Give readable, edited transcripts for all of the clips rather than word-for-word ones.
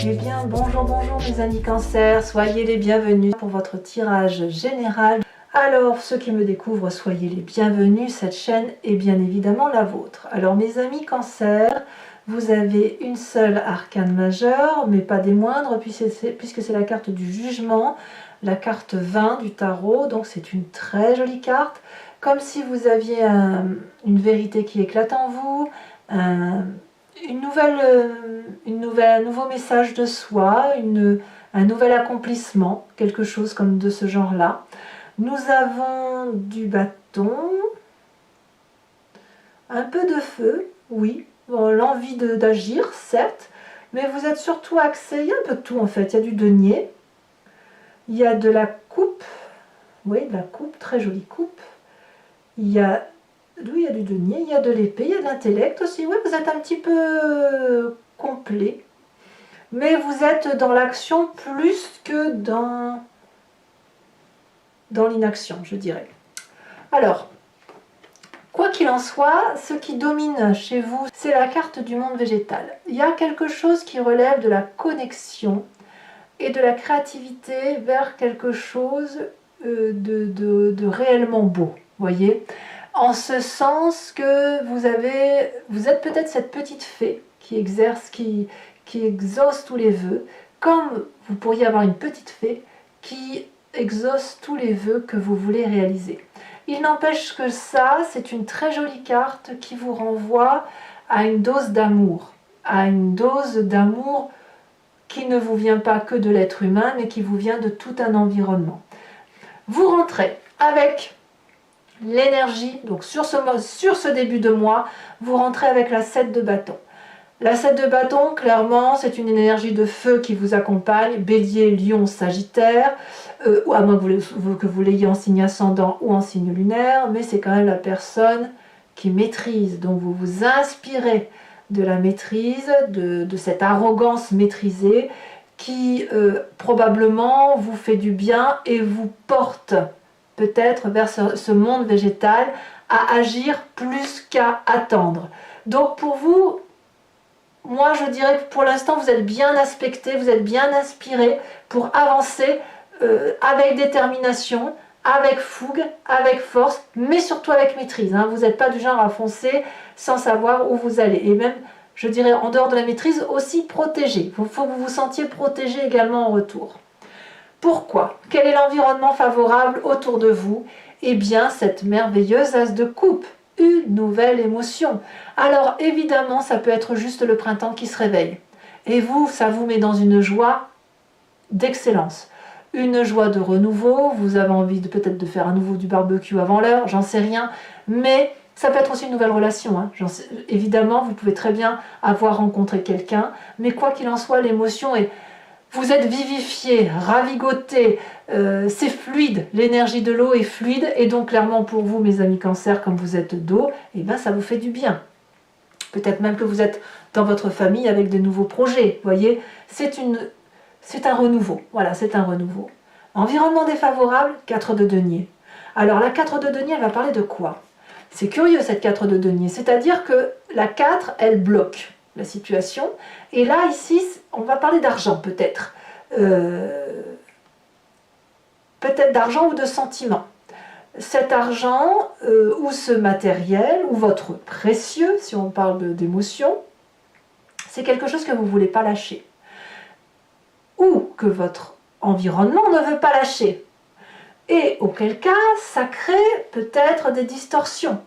Eh bien, bonjour, bonjour mes amis Cancer, soyez les bienvenus pour votre tirage général. Alors, ceux qui me découvrent, soyez les bienvenus, cette chaîne est bien évidemment la vôtre. Alors mes amis Cancer, vous avez une seule arcane majeure, mais pas des moindres, puisque c'est la carte du jugement, la carte 20 du tarot, donc c'est une très jolie carte, comme si vous aviez une vérité qui éclate en vous, un nouveau message de soi, un nouvel accomplissement, quelque chose comme de ce genre-là. Nous avons du bâton, un peu de feu, oui, bon, l'envie d'agir, certes, mais vous êtes surtout axé, il y a un peu de tout en fait, il y a du denier, il y a de la coupe, oui, de la coupe, très jolie coupe, il y a du denier, il y a de l'épée, il y a de l'intellect aussi, oui, vous êtes un petit peu complet, mais vous êtes dans l'action plus que dans l'inaction, je dirais. Alors, quoi qu'il en soit, ce qui domine chez vous, c'est la carte du monde végétal. Il y a quelque chose qui relève de la connexion et de la créativité vers quelque chose de réellement beau, voyez, en ce sens que vous êtes peut-être cette petite fée qui exauce tous les vœux, comme vous pourriez avoir une petite fée qui exauce tous les vœux que vous voulez réaliser. Il n'empêche que ça, c'est une très jolie carte qui vous renvoie à une dose d'amour, qui ne vous vient pas que de l'être humain, mais qui vous vient de tout un environnement. Vous rentrez avec l'énergie, donc sur ce début de mois, vous rentrez avec la 7 de bâton. La 7 de bâton, clairement, c'est une énergie de feu qui vous accompagne, Bélier, Lion, Sagittaire, ou à moins que vous l'ayez en signe ascendant ou en signe lunaire, mais c'est quand même la personne qui maîtrise, donc vous vous inspirez de la maîtrise, de cette arrogance maîtrisée qui probablement vous fait du bien et vous porte peut-être vers ce monde végétal à agir plus qu'à attendre. Donc pour vous, moi je dirais que pour l'instant vous êtes bien aspecté, vous êtes bien inspiré pour avancer avec détermination, avec fougue, avec force, mais surtout avec maîtrise. Hein. Vous n'êtes pas du genre à foncer sans savoir où vous allez. Et même, je dirais, en dehors de la maîtrise, aussi protégé. Il faut que vous vous sentiez protégé également en retour. Pourquoi? Quel est l'environnement favorable autour de vous? Eh bien, cette merveilleuse as de coupe. Une nouvelle émotion. Alors, évidemment, ça peut être juste le printemps qui se réveille. Et vous, ça vous met dans une joie d'excellence. Une joie de renouveau, vous avez envie peut-être de faire à nouveau du barbecue avant l'heure, j'en sais rien, mais ça peut être aussi une nouvelle relation. Hein. Évidemment, vous pouvez très bien avoir rencontré quelqu'un, mais quoi qu'il en soit, l'émotion est... Vous êtes vivifié, ravigoté, c'est fluide, l'énergie de l'eau est fluide, et donc clairement pour vous, mes amis Cancer, comme vous êtes d'eau, eh ben, ça vous fait du bien. Peut-être même que vous êtes dans votre famille avec de nouveaux projets, vous voyez, c'est un renouveau, voilà, c'est un renouveau. Environnement défavorable, 4 de denier. Alors la 4 de denier, elle va parler de quoi? C'est curieux cette 4 de denier, c'est-à-dire que la 4, elle bloque la situation. Et là, ici, on va parler d'argent peut-être. Peut-être d'argent ou de sentiment. Cet argent, ou ce matériel, ou votre précieux, si on parle d'émotion, c'est quelque chose que vous ne voulez pas lâcher. Ou que votre environnement ne veut pas lâcher. Et auquel cas, ça crée peut-être des distorsions.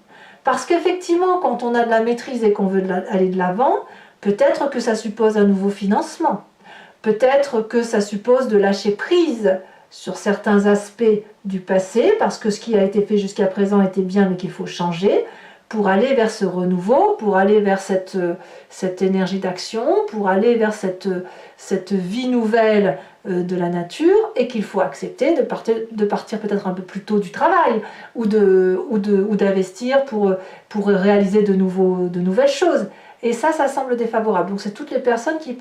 Parce qu'effectivement, quand on a de la maîtrise et qu'on veut aller de l'avant, peut-être que ça suppose un nouveau financement. Peut-être que ça suppose de lâcher prise sur certains aspects du passé, parce que ce qui a été fait jusqu'à présent était bien, mais qu'il faut changer, pour aller vers ce renouveau, pour aller vers cette énergie d'action, pour aller vers cette vie nouvelle de la nature, et qu'il faut accepter de partir peut-être un peu plus tôt du travail, ou d'investir pour réaliser de nouvelles choses. Et ça semble défavorable. Donc c'est toutes les personnes qui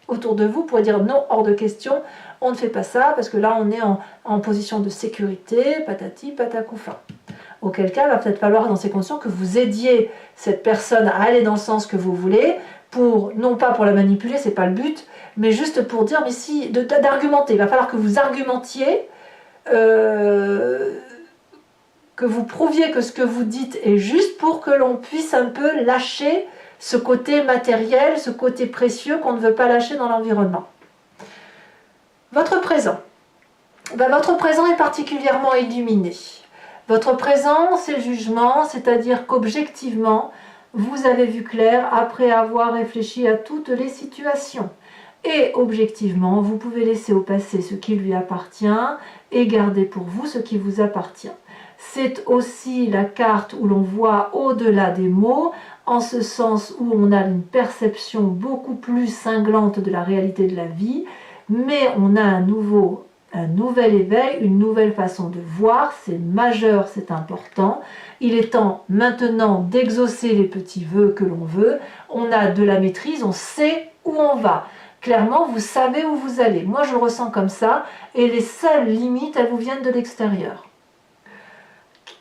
autour de vous pourraient dire non, hors de question, on ne fait pas ça, parce que là on est en position de sécurité, patati patacoufa. Auquel cas, il va peut-être falloir dans ces conditions que vous aidiez cette personne à aller dans le sens que vous voulez, pour, non pas pour la manipuler, c'est pas le but, mais juste pour dire, mais si, d'argumenter. Il va falloir que vous argumentiez, que vous prouviez que ce que vous dites est juste pour que l'on puisse un peu lâcher ce côté matériel, ce côté précieux qu'on ne veut pas lâcher dans l'environnement. Votre présent. Votre présent est particulièrement illuminé. Votre présent, c'est le jugement, c'est-à-dire qu'objectivement, vous avez vu clair après avoir réfléchi à toutes les situations. Et objectivement, vous pouvez laisser au passé ce qui lui appartient et garder pour vous ce qui vous appartient. C'est aussi la carte où l'on voit au-delà des mots, en ce sens où on a une perception beaucoup plus cinglante de la réalité de la vie, mais on a un nouvel éveil, une nouvelle façon de voir, c'est majeur, c'est important. Il est temps maintenant d'exaucer les petits vœux que l'on veut. On a de la maîtrise, on sait où on va. Clairement, vous savez où vous allez. Moi, je le ressens comme ça, et les seules limites, elles vous viennent de l'extérieur.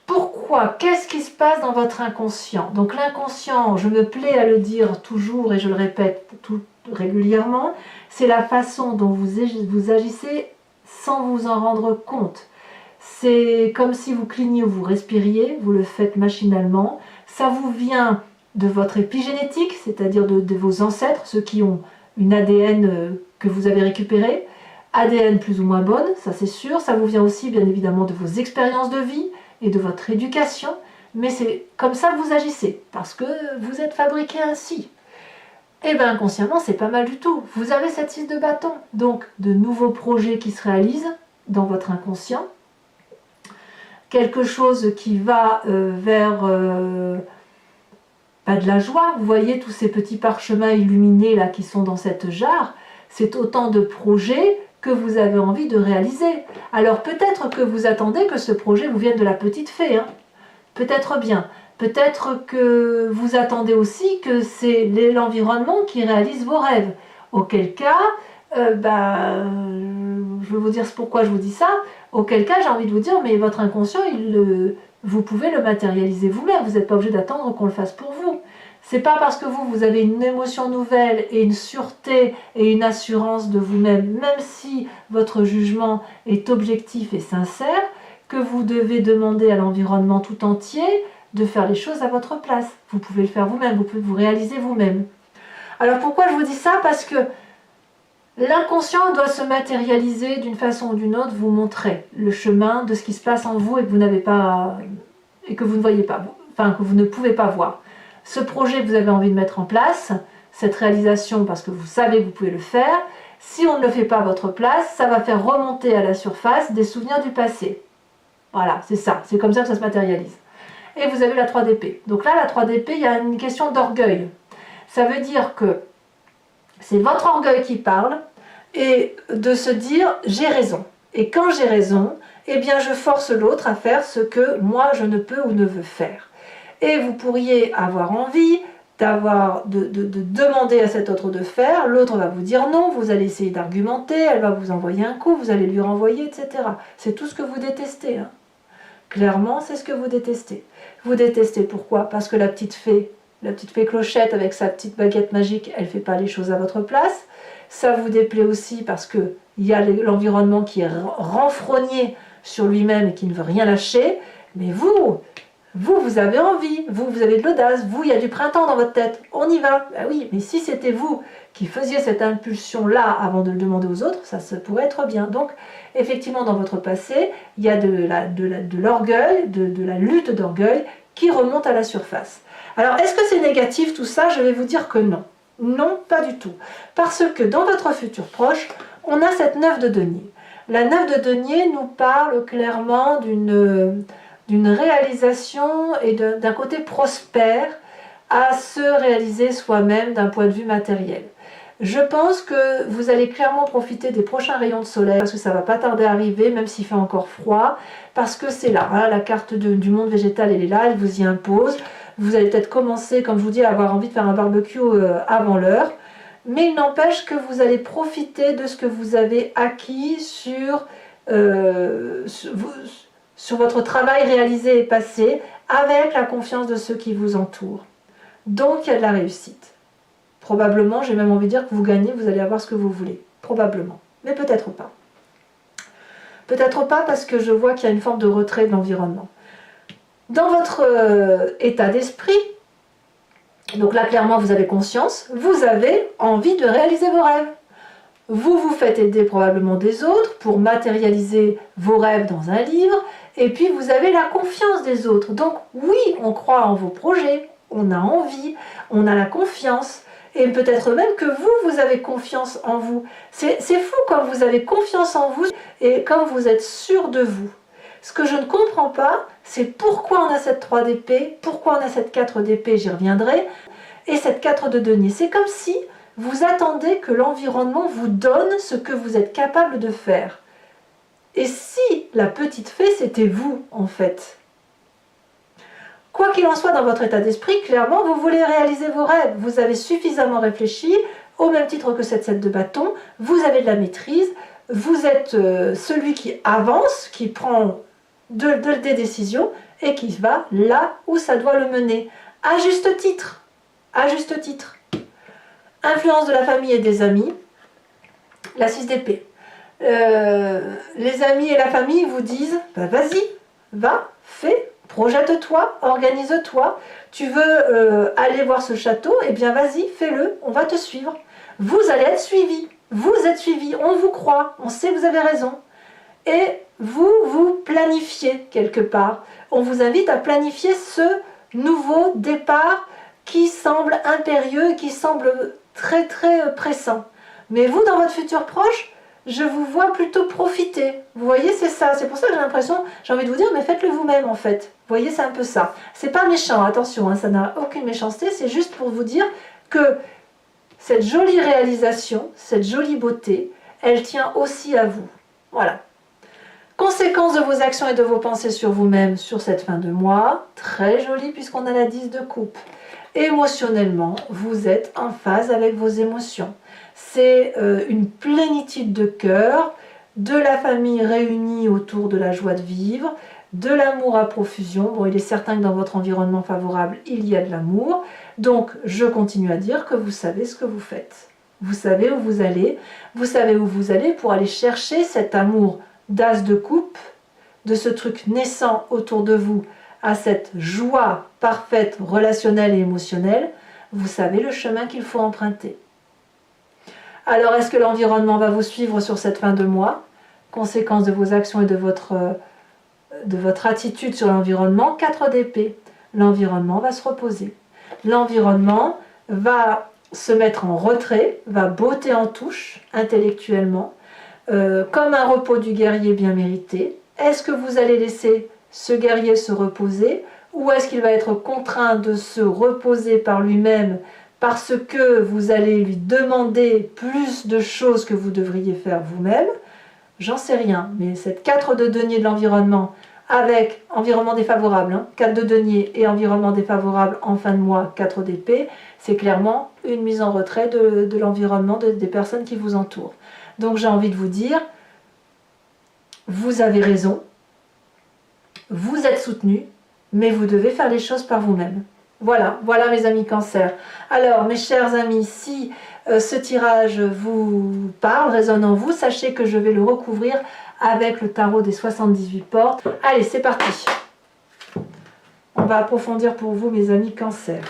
Pourquoi? Qu'est-ce qui se passe dans votre inconscient? Donc l'inconscient, je me plais à le dire toujours et je le répète tout régulièrement, c'est la façon dont vous agissez sans vous en rendre compte. C'est comme si vous cligniez ou vous respiriez, vous le faites machinalement. Ça vous vient de votre épigénétique, c'est-à-dire de vos ancêtres, ceux qui ont une ADN que vous avez récupéré, ADN plus ou moins bonne, ça c'est sûr. Ça vous vient aussi bien évidemment de vos expériences de vie et de votre éducation, mais c'est comme ça que vous agissez, parce que vous êtes fabriqué ainsi. Et bien inconsciemment, c'est pas mal du tout. Vous avez cette 6 de bâton, donc de nouveaux projets qui se réalisent dans votre inconscient, quelque chose qui va vers de la joie. Vous voyez tous ces petits parchemins illuminés là qui sont dans cette jarre, c'est autant de projets que vous avez envie de réaliser. Alors peut-être que vous attendez que ce projet vous vienne de la petite fée, hein. Peut-être bien. Peut-être que vous attendez aussi que c'est l'environnement qui réalise vos rêves. Auquel cas, je vais vous dire pourquoi je vous dis ça. Auquel cas, j'ai envie de vous dire, mais votre inconscient, vous pouvez le matérialiser vous-même. Vous n'êtes pas obligé d'attendre qu'on le fasse pour vous. C'est pas parce que vous avez une émotion nouvelle et une sûreté et une assurance de vous-même, même si votre jugement est objectif et sincère, que vous devez demander à l'environnement tout entier de faire les choses à votre place. Vous pouvez le faire vous-même, vous pouvez vous réaliser vous-même. Alors pourquoi je vous dis ça? Parce que l'inconscient doit se matérialiser d'une façon ou d'une autre, vous montrer le chemin de ce qui se passe en vous et que vous n'avez pas, et que vous ne voyez pas, enfin que vous ne pouvez pas voir. Ce projet que vous avez envie de mettre en place, cette réalisation parce que vous savez que vous pouvez le faire, si on ne le fait pas à votre place, ça va faire remonter à la surface des souvenirs du passé. Voilà, c'est ça, c'est comme ça que ça se matérialise. Et vous avez la 3 d'épée. Donc là, la 3 d'épée, il y a une question d'orgueil. Ça veut dire que c'est votre orgueil qui parle et de se dire j'ai raison. Et quand j'ai raison, eh bien je force l'autre à faire ce que moi je ne peux ou ne veux faire. Et vous pourriez avoir envie de demander à cet autre de faire, l'autre va vous dire non, vous allez essayer d'argumenter, elle va vous envoyer un coup, vous allez lui renvoyer, etc. C'est tout ce que vous détestez, hein. Clairement, c'est ce que vous détestez. Vous détestez pourquoi? Parce que la petite fée Clochette avec sa petite baguette magique, elle ne fait pas les choses à votre place. Ça vous déplaît aussi parce qu'il y a l'environnement qui est renfrogné sur lui-même et qui ne veut rien lâcher. Mais vous avez envie, vous avez de l'audace, il y a du printemps dans votre tête, on y va. Ben oui, mais si c'était vous qui faisiez cette impulsion-là avant de le demander aux autres, ça pourrait être bien. Donc, effectivement, dans votre passé, il y a de l'orgueil, de la lutte d'orgueil qui remonte à la surface. Alors, est-ce que c'est négatif tout ça? Je vais vous dire que non. Non, pas du tout. Parce que dans votre futur proche, on a cette 9 de denier. La 9 de denier nous parle clairement d'une réalisation et d'un côté prospère à se réaliser soi-même d'un point de vue matériel. Je pense que vous allez clairement profiter des prochains rayons de soleil parce que ça va pas tarder à arriver, même s'il fait encore froid, parce que c'est là, hein, la carte du monde végétal, elle est là, elle vous y impose. Vous allez peut-être commencer, comme je vous dis, à avoir envie de faire un barbecue avant l'heure, mais il n'empêche que vous allez profiter de ce que vous avez acquis sur votre travail réalisé et passé, avec la confiance de ceux qui vous entourent. Donc il y a de la réussite. Probablement, j'ai même envie de dire que vous gagnez, vous allez avoir ce que vous voulez. Probablement. Mais peut-être pas. Peut-être pas parce que je vois qu'il y a une forme de retrait de l'environnement. Dans votre état d'esprit, donc là clairement vous avez conscience, vous avez envie de réaliser vos rêves. Vous vous faites aider probablement des autres pour matérialiser vos rêves dans un livre, et puis vous avez la confiance des autres. Donc oui, on croit en vos projets, on a envie, on a la confiance, et peut-être même que vous avez confiance en vous. C'est fou comme vous avez confiance en vous et comme vous êtes sûr de vous. Ce que je ne comprends pas, c'est pourquoi on a cette 3 d'épée, pourquoi on a cette 4 d'épée, j'y reviendrai, et cette 4 de denier. C'est comme si vous attendez que l'environnement vous donne ce que vous êtes capable de faire. Et si la petite fée, c'était vous, en fait? Quoi qu'il en soit, dans votre état d'esprit, clairement, vous voulez réaliser vos rêves. Vous avez suffisamment réfléchi, au même titre que cette 7 de bâton, vous avez de la maîtrise, vous êtes celui qui avance, qui prend des décisions et qui va là où ça doit le mener. À juste titre. À juste titre. Influence de la famille et des amis. La 6 d'épée. Les amis et la famille vous disent bah, vas-y, va, fais, projette-toi, organise-toi. Tu veux aller voir ce château, eh bien vas-y, fais-le, on va te suivre. Vous allez être suivi. Vous êtes suivi, on vous croit, on sait que vous avez raison. Et vous planifiez quelque part. On vous invite à planifier ce nouveau départ qui semble impérieux, qui semble très très pressant. Mais vous, dans votre futur proche, je vous vois plutôt profiter. Vous voyez, c'est ça. C'est pour ça que j'ai l'impression, j'ai envie de vous dire, mais faites-le vous-même en fait. Vous voyez, c'est un peu ça. C'est pas méchant, attention, hein, ça n'a aucune méchanceté, c'est juste pour vous dire que cette jolie réalisation, cette jolie beauté, elle tient aussi à vous. Voilà. Conséquences de vos actions et de vos pensées sur vous-même sur cette fin de mois. Très joli puisqu'on a la 10 de coupe. Émotionnellement, vous êtes en phase avec vos émotions. C'est une plénitude de cœur, de la famille réunie autour de la joie de vivre, de l'amour à profusion. Bon, il est certain que dans votre environnement favorable, il y a de l'amour. Donc, je continue à dire que vous savez ce que vous faites. Vous savez où vous allez. Vous savez où vous allez pour aller chercher cet amour d'as de coupe, de ce truc naissant autour de vous, à cette joie parfaite, relationnelle et émotionnelle. Vous savez le chemin qu'il faut emprunter. Alors, est-ce que l'environnement va vous suivre sur cette fin de mois? Conséquence de vos actions et de votre attitude sur l'environnement, 4 d'épée. L'environnement va se reposer. L'environnement va se mettre en retrait, va botter en touche intellectuellement, comme un repos du guerrier bien mérité. Est-ce que vous allez laisser ce guerrier se reposer ou est-ce qu'il va être contraint de se reposer par lui-même parce que vous allez lui demander plus de choses que vous devriez faire vous-même? J'en sais rien, mais cette 4 de denier de l'environnement avec environnement défavorable, hein, 4 de denier et environnement défavorable en fin de mois, 4 d'épée, c'est clairement une mise en retrait de l'environnement des personnes qui vous entourent. Donc j'ai envie de vous dire, vous avez raison, vous êtes soutenu, mais vous devez faire les choses par vous-même. Voilà, voilà mes amis Cancer. Alors mes chers amis, si ce tirage vous parle, résonne en vous, sachez que je vais le recouvrir avec le tarot des 78 portes. Allez, c'est parti. On va approfondir pour vous mes amis Cancer.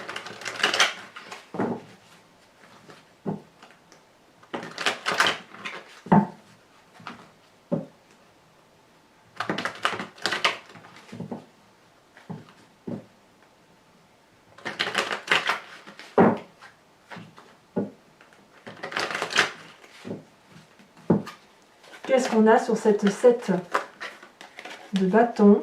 Qu'est-ce qu'on a sur cette 7 de bâton?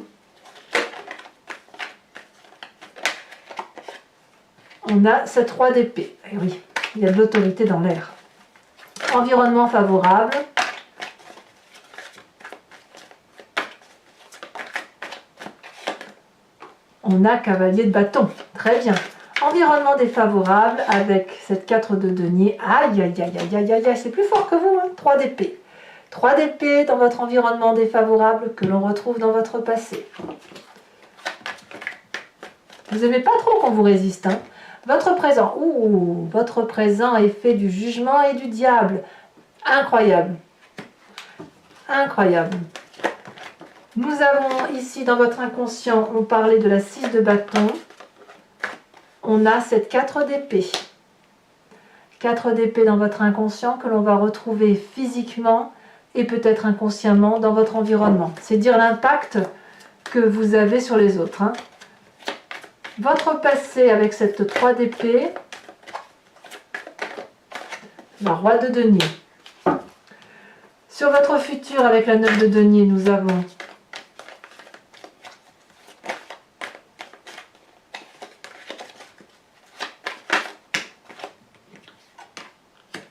On a cette 3 d'épée. Et oui, il y a de l'autorité dans l'air. Environnement favorable. On a cavalier de bâton. Très bien. Environnement défavorable avec cette 4 de denier. Aïe, aïe, aïe, aïe, aïe, aïe, c'est plus fort que vous, hein. 3 d'épée. 3 d'épée dans votre environnement défavorable que l'on retrouve dans votre passé. Vous n'aimez pas trop qu'on vous résiste, hein. Votre présent. Ouh, votre présent est fait du jugement et du diable. Incroyable. Incroyable. Nous avons ici dans votre inconscient, on parlait de la 6 de bâton. On a cette 4 d'épée. 4 d'épée dans votre inconscient que l'on va retrouver physiquement et peut-être inconsciemment dans votre environnement. C'est dire l'impact que vous avez sur les autres. Hein. Votre passé avec cette 3 d'épée, la roi de denier. Sur votre futur avec la 9 de denier, nous avons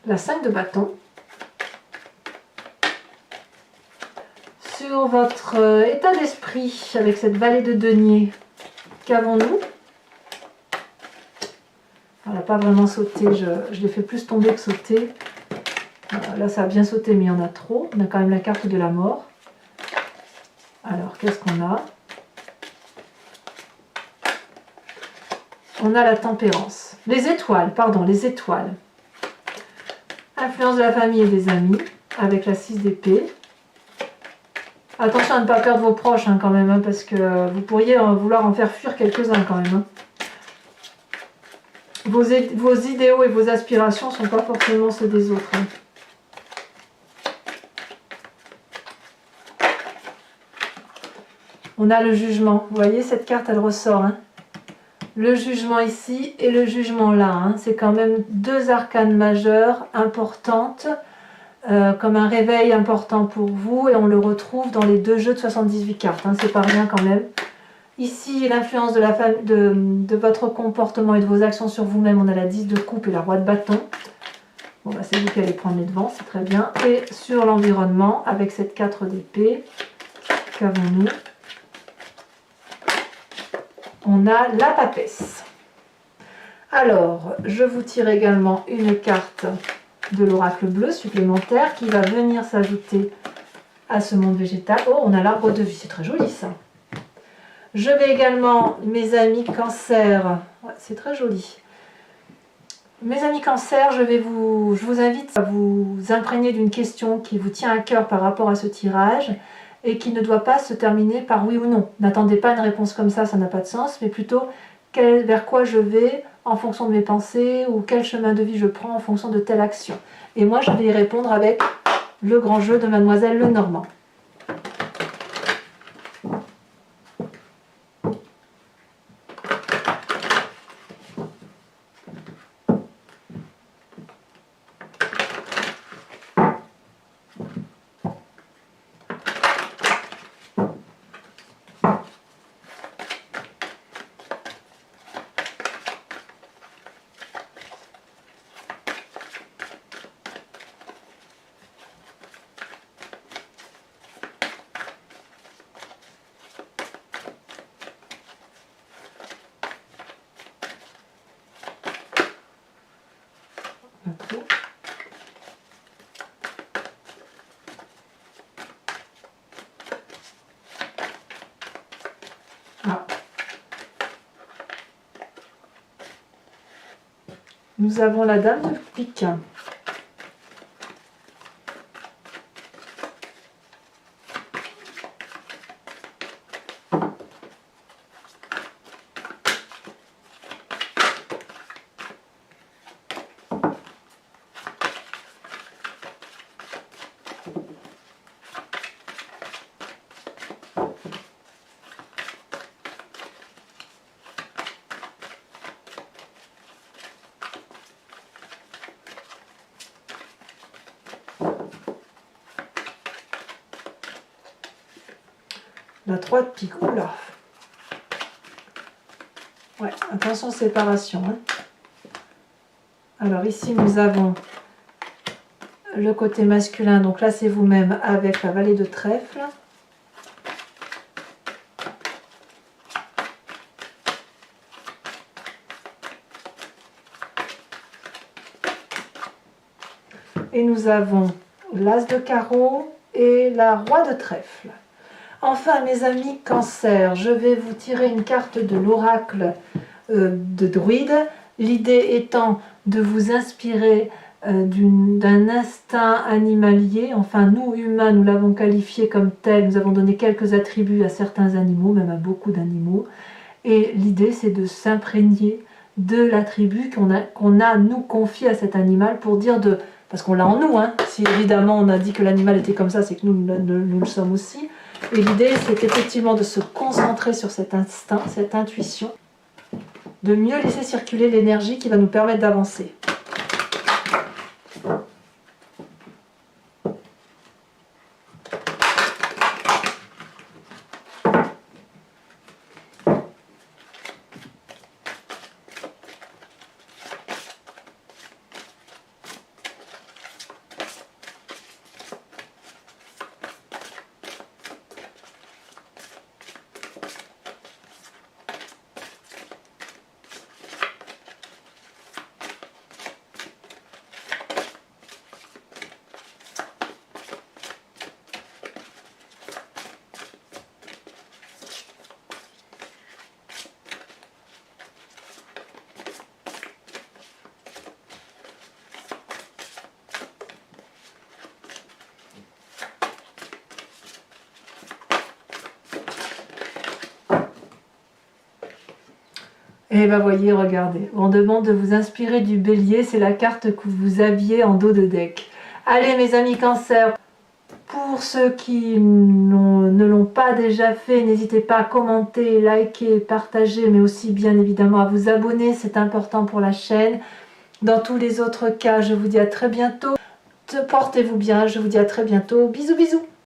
la 5 de bâton. Sur votre état d'esprit avec cette vallée de denier, qu'avons-nous? Elle n'a pas vraiment sauté, je l'ai fait plus tomber que sauter. Là ça a bien sauté mais il y en a trop. On a quand même la carte de la mort. Alors qu'est-ce qu'on a? On a la tempérance. Les étoiles, pardon, les étoiles. Influence de la famille et des amis avec la 6 d'épée. Attention à ne pas perdre vos proches hein, quand même, hein, parce que vous pourriez vouloir en faire fuir quelques-uns quand même. Hein. Vos idéaux et vos aspirations ne sont pas forcément ceux des autres. Hein. On a le jugement. Vous voyez, cette carte, elle ressort. Hein. Le jugement ici et le jugement là. Hein. C'est quand même deux arcanes majeures importantes. Comme un réveil important pour vous et on le retrouve dans les deux jeux de 78 cartes, hein, c'est pas rien quand même. Ici, l'influence de votre comportement et de vos actions sur vous-même, on a la 10 de coupe et la roi de bâton. Bon, bah, c'est vous qui allez prendre les devants, c'est très bien. Et sur l'environnement, avec cette 4 d'épée, qu'avons-nous? On a la papesse. Alors, je vous tire également une carte de l'oracle bleu supplémentaire qui va venir s'ajouter à ce monde végétal. Oh, on a l'arbre de vie, c'est très joli ça. Je vais également, mes amis cancer, ouais, c'est très joli. Mes amis cancer, je vous invite à vous imprégner d'une question qui vous tient à cœur par rapport à ce tirage et qui ne doit pas se terminer par oui ou non. N'attendez pas une réponse comme ça n'a pas de sens, mais plutôt vers quoi je vais en fonction de mes pensées ou quel chemin de vie je prends en fonction de telle action. Et moi, je vais y répondre avec le grand jeu de Mademoiselle Lenormand. Ah. Nous avons la dame de pique. La 3 de pique, oula. Ouais, attention séparation. Hein. Alors ici nous avons le côté masculin, donc là c'est vous-même avec la vallée de trèfle. Et nous avons l'as de carreau et la roi de trèfle. Enfin, mes amis cancer, je vais vous tirer une carte de l'oracle de druide L'idée étant de vous inspirer d'un instinct animalier. Enfin, nous, humains, nous l'avons qualifié comme tel. Nous avons donné quelques attributs à certains animaux, même à beaucoup d'animaux. Et l'idée, c'est de s'imprégner de l'attribut qu'on a nous confié à cet animal pour dire de... Parce qu'on l'a en nous, hein. Si évidemment on a dit que l'animal était comme ça, c'est que nous le sommes aussi. Et l'idée, c'est effectivement de se concentrer sur cet instinct, cette intuition, de mieux laisser circuler l'énergie qui va nous permettre d'avancer. Et ben voyez, regardez, on demande de vous inspirer du bélier, c'est la carte que vous aviez en dos de deck. Allez mes amis Cancer, pour ceux qui ne l'ont pas déjà fait, n'hésitez pas à commenter, liker, partager, mais aussi bien évidemment à vous abonner, c'est important pour la chaîne. Dans tous les autres cas, je vous dis à très bientôt. Portez-vous bien, je vous dis à très bientôt. Bisous bisous.